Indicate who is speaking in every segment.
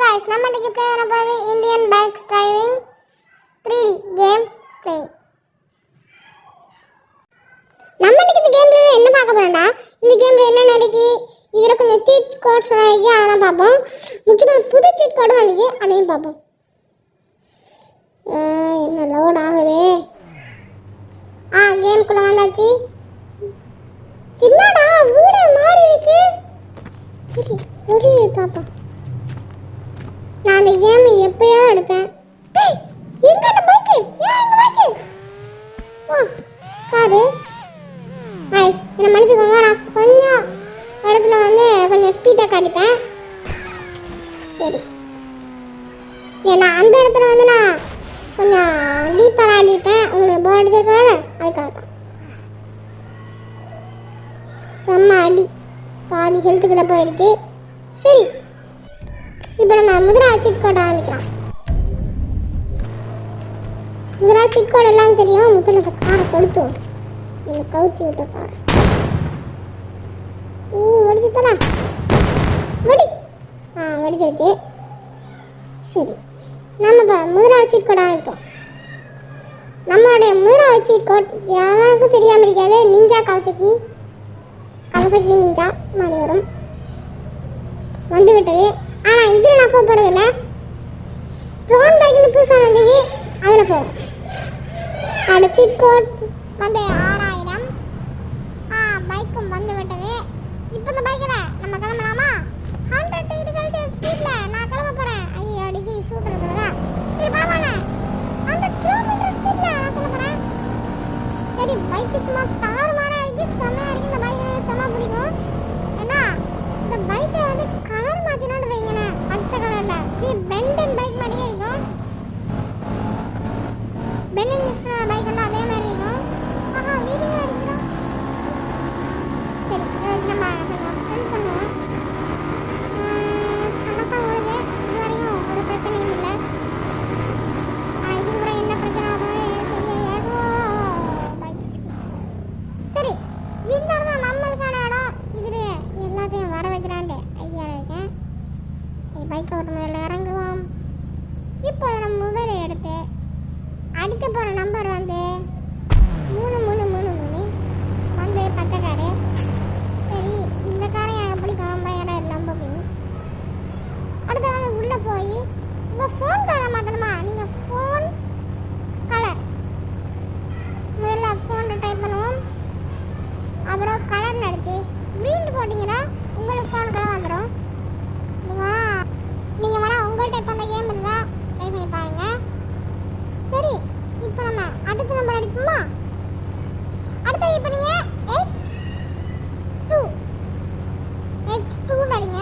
Speaker 1: guys, நம்ம இன்னைக்கு play பண்ண போறது Indian bikes driving 3D game play. நம்ம இன்னைக்கு இந்த கேம்ல என்ன பார்க்க போறோம்னா, இந்த கேம்ல என்ன இருக்கு, இதுல கொஞ்சம் சீட் கோட்ஸ் இருக்கு, அதெல்லாம் பார்ப்போம். முக்கியமான புது சீட் கோட் வந்திருக்கு, அதையும் பார்ப்போம். என்ன லோட் ஆகுது? கேம்குள்ள வந்தாச்சு. என்னடா வீடு மாறி இருக்கு. சரி, வெளியே பார்ப்போம். நான் அந்த கேம் எப்பயோ எடுத்தேன். எங்க அந்த பைக்? எங்க பைக்? காரு. गाइस, என்ன மன்னிச்சுக்கோங்க, நான் கொஞ்சம் இடத்துல வந்து கொஞ்சம் ஸ்பீடா காட்டிப்பேன். சரி. ஏன்னா அந்த இடத்துல வந்து நான் கொஞ்சம் டீப்பா ஆடிப்பேன். உங்களுக்கு போர் அடிச்சிருக்கல, அதுக்காக தான். செம்ம அடி, பாதி ஹெல்த்துக்கிட்ட போயிடுச்சு. சரி, இப்போ நம்ம முதலாவது சீட் கோட் ஆரம்பிக்கலாம். முதலாவது சீட் கோட் எல்லாம் தெரியும். முதல்ல அந்த காரை கொடுத்தோம், என்னை கவுத்தி விட்ட காரை. வெடிச்சுத்தரா வெடி. வெடிச்சிருச்சு. சரி, நம்ம இப்போ முதலாவது சீட் கோட் ஆரம்பிப்போம். நம்மளுடைய முதலாவது சீட் கோட் யாருக்கும் தெரியாமல் இருக்காது. நிஞ்சா கவசக்கி நிஞ்சா மாதிரி வரும், வந்து விட்டது. ஆனால் இதில் நான் போக போகிறதில்ல. ட்ரோன் பைக்னு புதுசாக வந்தது, அதில் போகும். அந்த சீட் கோட் வந்து 6000. பைக்கும் வந்து விட்டது. இப்போ இந்த பைக்கில் நம்ம கிளம்பலாமா? 100 டிகிரி செல்சியஸ் ஸ்பீடில் நான் கிளம்ப போகிறேன். ஐயோ, டிகிரி சூட் இருக்கிறதா? சரி, பாவாண்ணே, 100 கிலோமீட்டர் ஸ்பீடில் நான் சொல்ல போகிறேன். சரி, பைக்கு சும்மா தாறுமாறாக இருக்குது, செம்மையாக இருக்குது. இந்த பைக் எனக்கு செம்ம பிடிக்கும். ஏன்னா இந்த பைக்கை வந்து கலர் மாற்றினோன்னு வைங்களேன், பச்சை கலரில் அப்படியே பெண்டன் பைக் மாதிரியே இருக்கும். பெண்டன் யூஸ் பண்ணுற பைக் வந்து அதே மாதிரி இருக்கும். வீடுங்க அடிக்கிறோம். சரி, இதை வச்சு நம்ம கொஞ்சம் ஸ்டெண்ட் பண்ணுவோம். கணக்காக ஓடுது, இது வரையும் ஒரு பிரச்சனையும் இல்லை. இதுக்கு கூட என்ன பிரச்சனை ஆகுது தெரியாது. பைக் சரி, இந்த இடம் நம்மளுக்கான இடம். இதில் எல்லாத்தையும் வர வைக்கிறான்ட்டு ஐடியாவில் இருக்கேன். சரி, பைக்கை ஒரு முதல்ல இறங்குவோம். இப்போ நம்ம மொபைலை எடுத்து அடிக்க போகிற நம்பர் வந்து 3333 வந்து பச்சை காரு. சரி, இந்த காரை எனக்கு பிடிக்கும், ரொம்ப இடம் இல்லை, ரொம்ப பிடிக்கும். அடுத்து வந்து உள்ளே போய் உங்கள் ஃபோன் கலர் மாற்றணுமா? நீங்கள் ஃபோன் கலர் முதல்ல ஃபோனில் டைப் பண்ணுவோம். அப்புறம் கலர் நடிச்சு க்ரீன் போட்டிங்கன்னா உங்களுக்கு ஃபோன் கலர் வந்துடும். நீங்கள் வேணால் உங்கள்கிட்ட இப்போ அந்த கேம் இருந்தால் ட்ரை பண்ணி பாருங்கள். சரி, இப்போ நம்ம அடுத்த நம்பர் அடிப்போமா? அடுத்த இப்போ நீங்கள் H2 அடிங்க.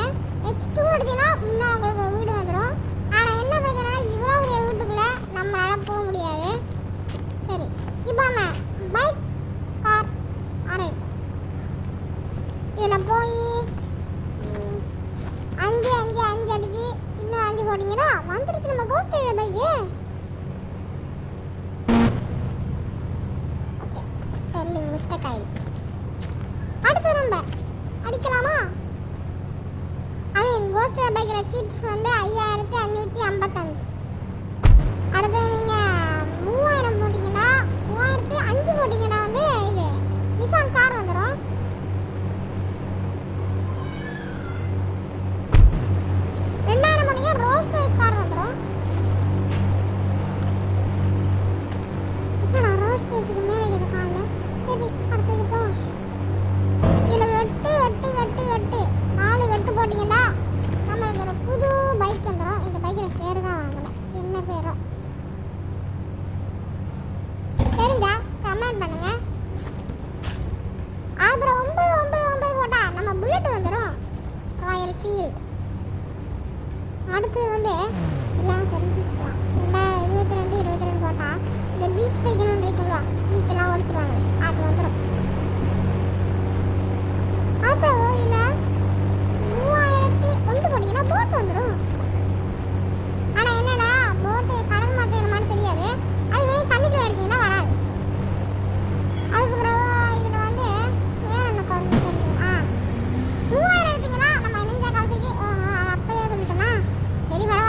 Speaker 1: H2 அடிச்சிங்கன்னா முன்னாள் உங்களுக்கு ஒரு வீடு வந்துடும். ஆனால் என்ன பிரச்சனைனா, இவ்வளோ பெரிய வீட்டுக்குள்ளே நம்மளால் போக முடியாது. சரி, இப்போ நம்ம பைக் கார் ஆரம்பிப்போம். இதில் போய் 5 அடிச்சு இன்னும் 5 போட்டிங்கன்னா வந்துடுச்சு நம்ம கோஸ்ட் பைக்கு. ஓகே, ஸ்பெல்லிங் மிஸ்டேக் ஆயிடுச்சு. அடுத்த நம்பர் அடிக்கலாமா? கோஸ்ட் பைக்கில் சீட்ஸ் வந்து 5555. அடுத்து நீங்கள் 3000 போட்டிங்கன்னா 3005 போட்டிங்கன்னா வந்து இது நிசான் கார் வந்துடும். 2000 போட்டிங்க ரோல்ஸ் ராய்ஸ் கார் வந்துடும். என்னடா ரோல்ஸ் ராய்ஸுக்கு மேலே இருக்குது காலில். சரி, அடுத்தது போ. இதில் 8 4 8 போட்டிங்கன்னா நம்மளுக்கு ஒரு புது பைக் வந்துடும். இந்த பைக்கில் பேர் தான் வாங்கலை, என்ன பேரோ தெரிஞ்சா கமெண்ட் பண்ணுங்க. அப்புறம் 9 போட்டால் நம்ம புல்லட் வந்துடும், ராயல் ஃபீல்ட். அடுத்தது வந்து எல்லாம் தெரிஞ்சிச்சுலாம். 22 போட்டால் இந்த பீச் பைக்குன்னு ஒன்று இருக்குல்ல, பீச்செல்லாம் ஓடிச்சிருவாங்களே, அது வந்துடும். அப்புறம் இல்லை 3001 போட்டிங்கன்னா போட் வந்துடும். ஆனால் என்னடா போட்டு கடல் மாற்றுற மாதிரி தெரியாது, அதுமாரி தண்ணிக்குள்ள அடிச்சிங்கன்னா வராது. அதுக்கப்புறம் இதில் வந்து வேற என்ன குழம்பு தெரியும். 3000 அடிச்சிங்கன்னா நம்ம நெஞ்சா கவசைக்கு அப்போதே சொல்லிட்டோம்னா சரி, பரவாயில்ல.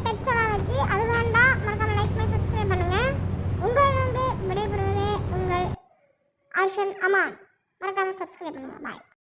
Speaker 1: பெட்ஸ் எல்லாம் வச்சு அது வேண்டாம். மறக்காம லைக் பண்ணி சப்ஸ்கிரைப் பண்ணுங்க. உங்களிலிருந்து விடைபெறுவதே உங்கள் ஆஷன் அமான். மறக்காம சப்ஸ்கிரைப் பண்ணுங்க. பாய்.